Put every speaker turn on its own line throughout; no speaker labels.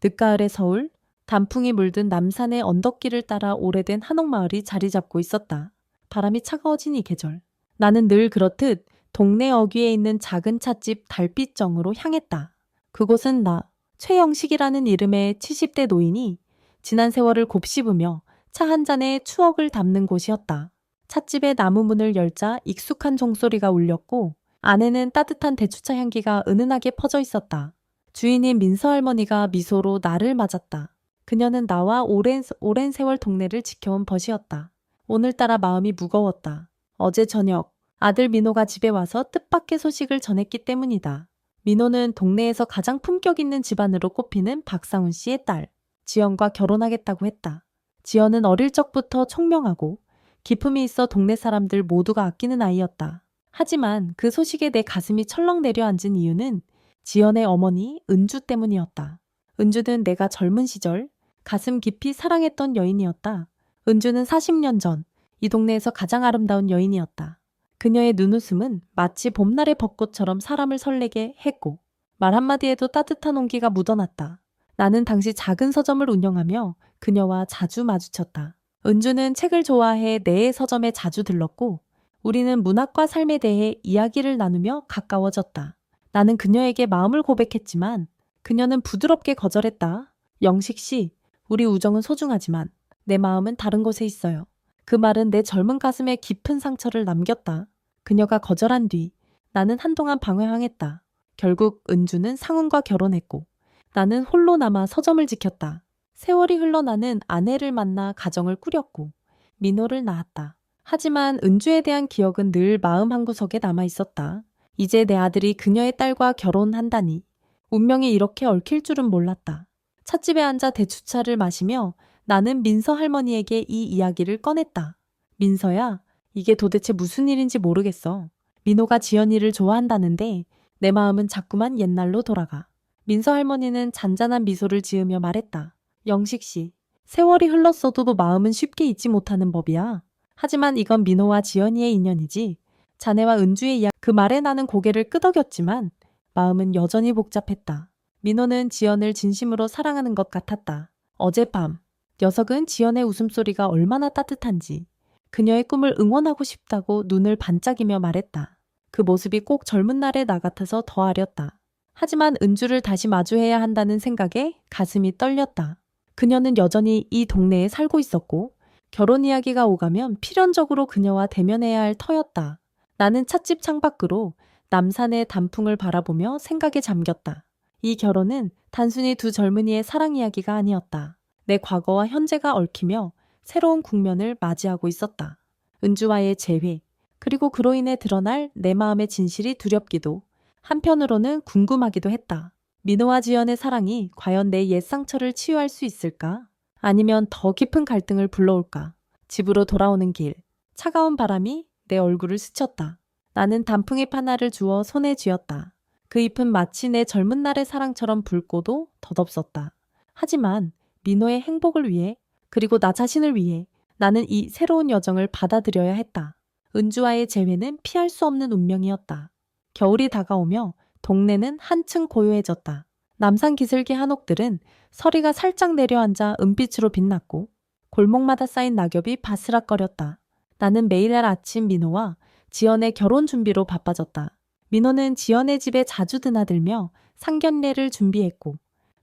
늦가을의 서울, 단풍이 물든 남산의 언덕길을 따라 오래된 한옥마을이 자리 잡고 있었다. 바람이 차가워진 이 계절. 나는 늘 그렇듯 동네 어귀에 있는 작은 찻집 달빛정으로 향했다. 그곳은 나, 최영식이라는 이름의 70대 노인이 지난 세월을 곱씹으며 차 한 잔에 추억을 담는 곳이었다. 찻집의 나무 문을 열자 익숙한 종소리가 울렸고 안에는 따뜻한 대추차 향기가 은은하게 퍼져 있었다. 주인인 민서 할머니가 미소로 나를 맞았다. 그녀는 나와 오랜 세월 동네를 지켜온 벗이었다. 오늘따라 마음이 무거웠다. 어제 저녁 아들 민호가 집에 와서 뜻밖의 소식을 전했기 때문이다. 민호는 동네에서 가장 품격 있는 집안으로 꼽히는 박상훈 씨의 딸, 지연과 결혼하겠다고 했다. 지연은 어릴 적부터 총명하고 기품이 있어 동네 사람들 모두가 아끼는 아이였다. 하지만 그 소식에 내 가슴이 철렁 내려앉은 이유는 지연의 어머니 은주 때문이었다. 은주는 내가 젊은 시절 가슴 깊이 사랑했던 여인이었다. 은주는 40년 전 이 동네에서 가장 아름다운 여인이었다. 그녀의 눈웃음은 마치 봄날의 벚꽃처럼 사람을 설레게 했고 말 한마디에도 따뜻한 온기가 묻어났다. 나는 당시 작은 서점을 운영하며 그녀와 자주 마주쳤다. 은주는 책을 좋아해 내 서점에 자주 들렀고 우리는 문학과 삶에 대해 이야기를 나누며 가까워졌다. 나는 그녀에게 마음을 고백했지만 그녀는 부드럽게 거절했다. 영식 씨, 우리 우정은 소중하지만 내 마음은 다른 곳에 있어요. 그 말은 내 젊은 가슴에 깊은 상처를 남겼다. 그녀가 거절한 뒤 나는 한동안 방황했다. 결국 은주는 상훈과 결혼했고 나는 홀로 남아 서점을 지켰다. 세월이 흘러 나는 아내를 만나 가정을 꾸렸고 민호를 낳았다. 하지만 은주에 대한 기억은 늘 마음 한구석에 남아 있었다. 이제 내 아들이 그녀의 딸과 결혼한다니 운명이 이렇게 얽힐 줄은 몰랐다. 찻집에 앉아 대추차를 마시며 나는 민서 할머니에게 이 이야기를 꺼냈다. 민서야, 이게 도대체 무슨 일인지 모르겠어. 민호가 지연이를 좋아한다는데 내 마음은 자꾸만 옛날로 돌아가. 민서 할머니는 잔잔한 미소를 지으며 말했다. 영식 씨, 세월이 흘렀어도 마음은 쉽게 잊지 못하는 법이야. 하지만 이건 민호와 지연이의 인연이지. 자네와 은주의 이야기. 그 말에 나는 고개를 끄덕였지만 마음은 여전히 복잡했다. 민호는 지연을 진심으로 사랑하는 것 같았다. 어젯밤 녀석은 지연의 웃음소리가 얼마나 따뜻한지 그녀의 꿈을 응원하고 싶다고 눈을 반짝이며 말했다. 그 모습이 꼭 젊은 날의 나 같아서 더 아렸다. 하지만 은주를 다시 마주해야 한다는 생각에 가슴이 떨렸다. 그녀는 여전히 이 동네에 살고 있었고 결혼 이야기가 오가면 필연적으로 그녀와 대면해야 할 터였다. 나는 찻집 창밖으로 남산의 단풍을 바라보며 생각에 잠겼다. 이 결혼은 단순히 두 젊은이의 사랑 이야기가 아니었다. 내 과거와 현재가 얽히며 새로운 국면을 맞이하고 있었다. 은주와의 재회, 그리고 그로 인해 드러날 내 마음의 진실이 두렵기도, 한편으로는 궁금하기도 했다. 민호와 지연의 사랑이 과연 내 옛 상처를 치유할 수 있을까? 아니면 더 깊은 갈등을 불러올까? 집으로 돌아오는 길, 차가운 바람이 내 얼굴을 스쳤다. 나는 단풍잎 하나를 주워 손에 쥐었다. 그 잎은 마치 내 젊은 날의 사랑처럼 붉고도 덧없었다. 하지만 민호의 행복을 위해 그리고 나 자신을 위해 나는 이 새로운 여정을 받아들여야 했다. 은주와의 재회는 피할 수 없는 운명이었다. 겨울이 다가오며 동네는 한층 고요해졌다. 남산 기슭의 한옥들은 서리가 살짝 내려앉아 은빛으로 빛났고 골목마다 쌓인 낙엽이 바스락거렸다. 나는 매일날 아침 민호와 지연의 결혼 준비로 바빠졌다. 민호는 지연의 집에 자주 드나들며 상견례를 준비했고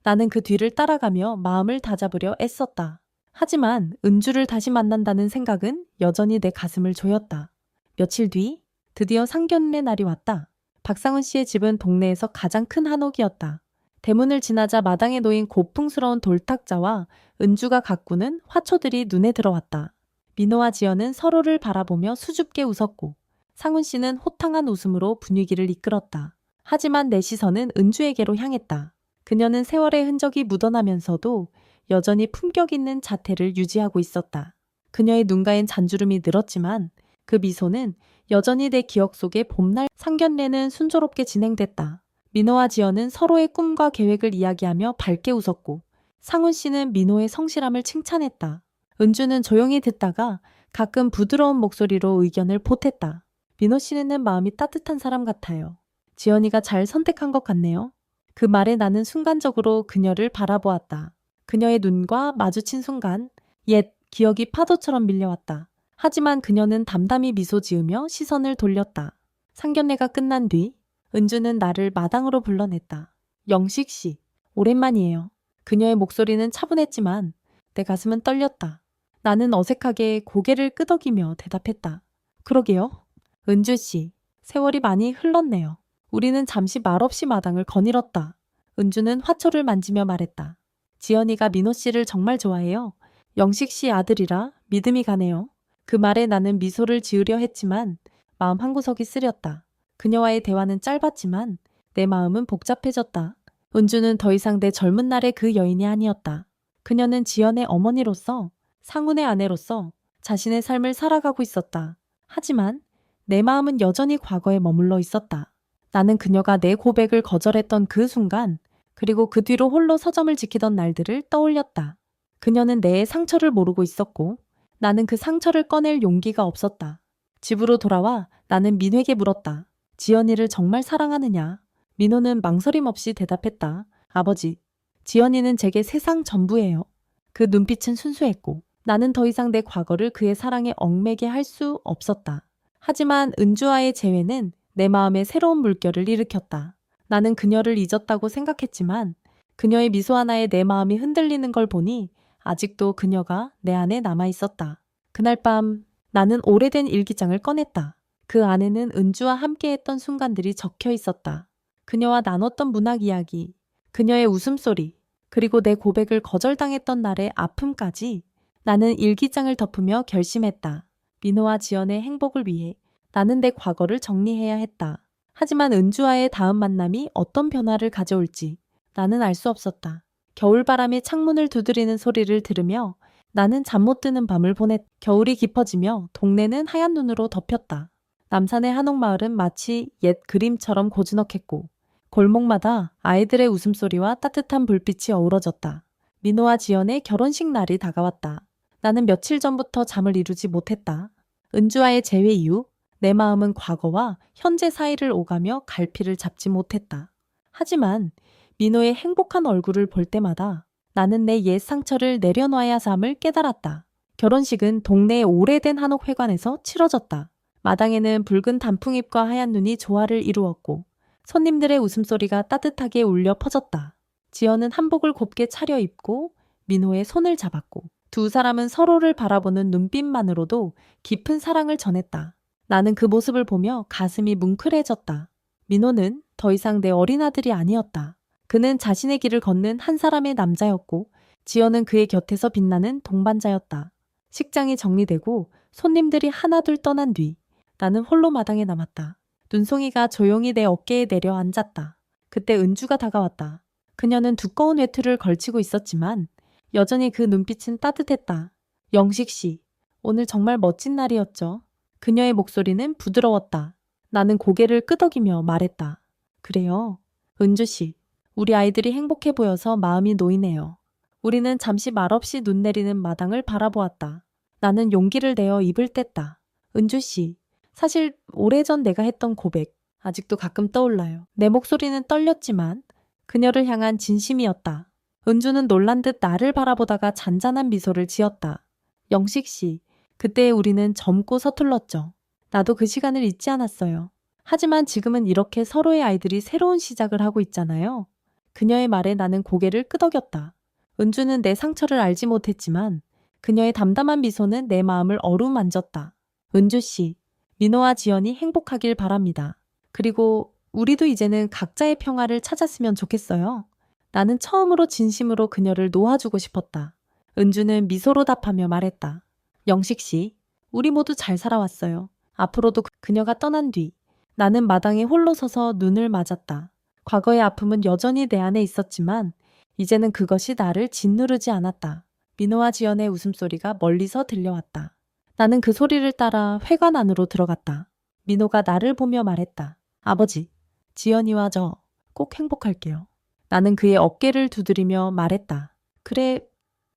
나는 그 뒤를 따라가며 마음을 다잡으려 애썼다. 하지만 은주를 다시 만난다는 생각은 여전히 내 가슴을 조였다. 며칠 뒤 드디어 상견례 날이 왔다. 박상훈 씨의 집은 동네에서 가장 큰 한옥이었다. 대문을 지나자 마당에 놓인 고풍스러운 돌탁자와 은주가 가꾸는 화초들이 눈에 들어왔다. 민호와 지연은 서로를 바라보며 수줍게 웃었고 상훈 씨는 호탕한 웃음으로 분위기를 이끌었다. 하지만 내 시선은 은주에게로 향했다. 그녀는 세월의 흔적이 묻어나면서도 여전히 품격 있는 자태를 유지하고 있었다. 그녀의 눈가엔 잔주름이 늘었지만 그 미소는 여전히 내 기억 속에 봄날. 상견례는 순조롭게 진행됐다. 민호와 지연은 서로의 꿈과 계획을 이야기하며 밝게 웃었고 상훈 씨는 민호의 성실함을 칭찬했다. 은주는 조용히 듣다가 가끔 부드러운 목소리로 의견을 보탰다. 민호 씨는 마음이 따뜻한 사람 같아요. 지연이가 잘 선택한 것 같네요. 그 말에 나는 순간적으로 그녀를 바라보았다. 그녀의 눈과 마주친 순간 옛 기억이 파도처럼 밀려왔다. 하지만 그녀는 담담히 미소 지으며 시선을 돌렸다. 상견례가 끝난 뒤 은주는 나를 마당으로 불러냈다. 영식 씨, 오랜만이에요. 그녀의 목소리는 차분했지만 내 가슴은 떨렸다. 나는 어색하게 고개를 끄덕이며 대답했다. 그러게요. 은주 씨, 세월이 많이 흘렀네요. 우리는 잠시 말없이 마당을 거닐었다. 은주는 화초를 만지며 말했다. 지연이가 민호 씨를 정말 좋아해요. 영식 씨 아들이라 믿음이 가네요. 그 말에 나는 미소를 지으려 했지만 마음 한구석이 쓰렸다. 그녀와의 대화는 짧았지만 내 마음은 복잡해졌다. 은주는 더 이상 내 젊은 날의 그 여인이 아니었다. 그녀는 지연의 어머니로서, 상훈의 아내로서 자신의 삶을 살아가고 있었다. 하지만 내 마음은 여전히 과거에 머물러 있었다. 나는 그녀가 내 고백을 거절했던 그 순간, 그리고 그 뒤로 홀로 서점을 지키던 날들을 떠올렸다. 그녀는 내 상처를 모르고 있었고 나는 그 상처를 꺼낼 용기가 없었다. 집으로 돌아와 나는 민호에게 물었다. 지연이를 정말 사랑하느냐? 민호는 망설임 없이 대답했다. 아버지, 지연이는 제게 세상 전부예요. 그 눈빛은 순수했고 나는 더 이상 내 과거를 그의 사랑에 얽매게 할 수 없었다. 하지만 은주와의 재회는 내 마음에 새로운 물결을 일으켰다. 나는 그녀를 잊었다고 생각했지만 그녀의 미소 하나에 내 마음이 흔들리는 걸 보니 아직도 그녀가 내 안에 남아 있었다. 그날 밤 나는 오래된 일기장을 꺼냈다. 그 안에는 은주와 함께했던 순간들이 적혀 있었다. 그녀와 나눴던 문학 이야기, 그녀의 웃음소리, 그리고 내 고백을 거절당했던 날의 아픔까지 나는 일기장을 덮으며 결심했다. 민호와 지연의 행복을 위해 나는 내 과거를 정리해야 했다. 하지만 은주와의 다음 만남이 어떤 변화를 가져올지 나는 알 수 없었다. 겨울바람이 창문을 두드리는 소리를 들으며 나는 잠 못 드는 밤을 보냈. 겨울이 깊어지며 동네는 하얀 눈으로 덮였다. 남산의 한옥마을은 마치 옛 그림처럼 고즈넉했고 골목마다 아이들의 웃음소리와 따뜻한 불빛이 어우러졌다. 민호와 지연의 결혼식 날이 다가왔다. 나는 며칠 전부터 잠을 이루지 못했다. 은주와의 재회 이후 내 마음은 과거와 현재 사이를 오가며 갈피를 잡지 못했다. 하지만 민호의 행복한 얼굴을 볼 때마다 나는 내 옛 상처를 내려놔야 함을 깨달았다. 결혼식은 동네의 오래된 한옥회관에서 치러졌다. 마당에는 붉은 단풍잎과 하얀 눈이 조화를 이루었고 손님들의 웃음소리가 따뜻하게 울려 퍼졌다. 지연은 한복을 곱게 차려입고 민호의 손을 잡았고 두 사람은 서로를 바라보는 눈빛만으로도 깊은 사랑을 전했다. 나는 그 모습을 보며 가슴이 뭉클해졌다. 민호는 더 이상 내 어린아들이 아니었다. 그는 자신의 길을 걷는 한 사람의 남자였고 지연은 그의 곁에서 빛나는 동반자였다. 식장이 정리되고 손님들이 하나둘 떠난 뒤 나는 홀로 마당에 남았다. 눈송이가 조용히 내 어깨에 내려앉았다. 그때 은주가 다가왔다. 그녀는 두꺼운 외투를 걸치고 있었지만 여전히 그 눈빛은 따뜻했다. 영식 씨, 오늘 정말 멋진 날이었죠. 그녀의 목소리는 부드러웠다. 나는 고개를 끄덕이며 말했다. 그래요. 은주 씨, 우리 아이들이 행복해 보여서 마음이 놓이네요. 우리는 잠시 말없이 눈 내리는 마당을 바라보았다. 나는 용기를 내어 입을 뗐다. 은주 씨, 사실 오래전 내가 했던 고백, 아직도 가끔 떠올라요. 내 목소리는 떨렸지만 그녀를 향한 진심이었다. 은주는 놀란 듯 나를 바라보다가 잔잔한 미소를 지었다. 영식 씨, 그때 우리는 젊고 서툴렀죠. 나도 그 시간을 잊지 않았어요. 하지만 지금은 이렇게 서로의 아이들이 새로운 시작을 하고 있잖아요. 그녀의 말에 나는 고개를 끄덕였다. 은주는 내 상처를 알지 못했지만 그녀의 담담한 미소는 내 마음을 어루만졌다. 은주 씨, 민호와 지연이 행복하길 바랍니다. 그리고 우리도 이제는 각자의 평화를 찾았으면 좋겠어요. 나는 처음으로 진심으로 그녀를 놓아주고 싶었다. 은주는 미소로 답하며 말했다. 영식 씨, 우리 모두 잘 살아왔어요. 앞으로도 그녀가 떠난 뒤 나는 마당에 홀로 서서 눈을 맞았다. 과거의 아픔은 여전히 내 안에 있었지만 이제는 그것이 나를 짓누르지 않았다. 민호와 지연의 웃음소리가 멀리서 들려왔다. 나는 그 소리를 따라 회관 안으로 들어갔다. 민호가 나를 보며 말했다. 아버지, 지연이와 저 꼭 행복할게요. 나는 그의 어깨를 두드리며 말했다. 그래,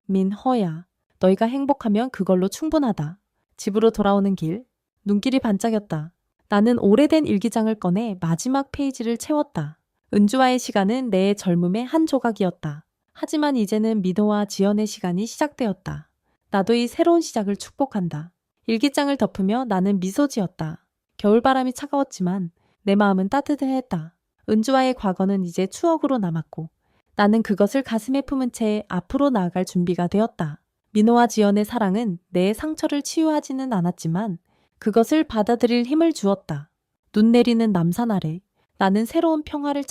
민호야. 너희가 행복하면 그걸로 충분하다. 집으로 돌아오는 길, 눈길이 반짝였다. 나는 오래된 일기장을 꺼내 마지막 페이지를 채웠다. 은주와의 시간은 내 젊음의 한 조각이었다. 하지만 이제는 민호와 지연의 시간이 시작되었다. 나도 이 새로운 시작을 축복한다. 일기장을 덮으며 나는 미소 지었다. 겨울바람이 차가웠지만 내 마음은 따뜻했다. 은주와의 과거는 이제 추억으로 남았고 나는 그것을 가슴에 품은 채 앞으로 나아갈 준비가 되었다. 민호와 지연의 사랑은 내 상처를 치유하지는 않았지만 그것을 받아들일 힘을 주었다. 눈 내리는 남산 아래 나는 새로운 평화를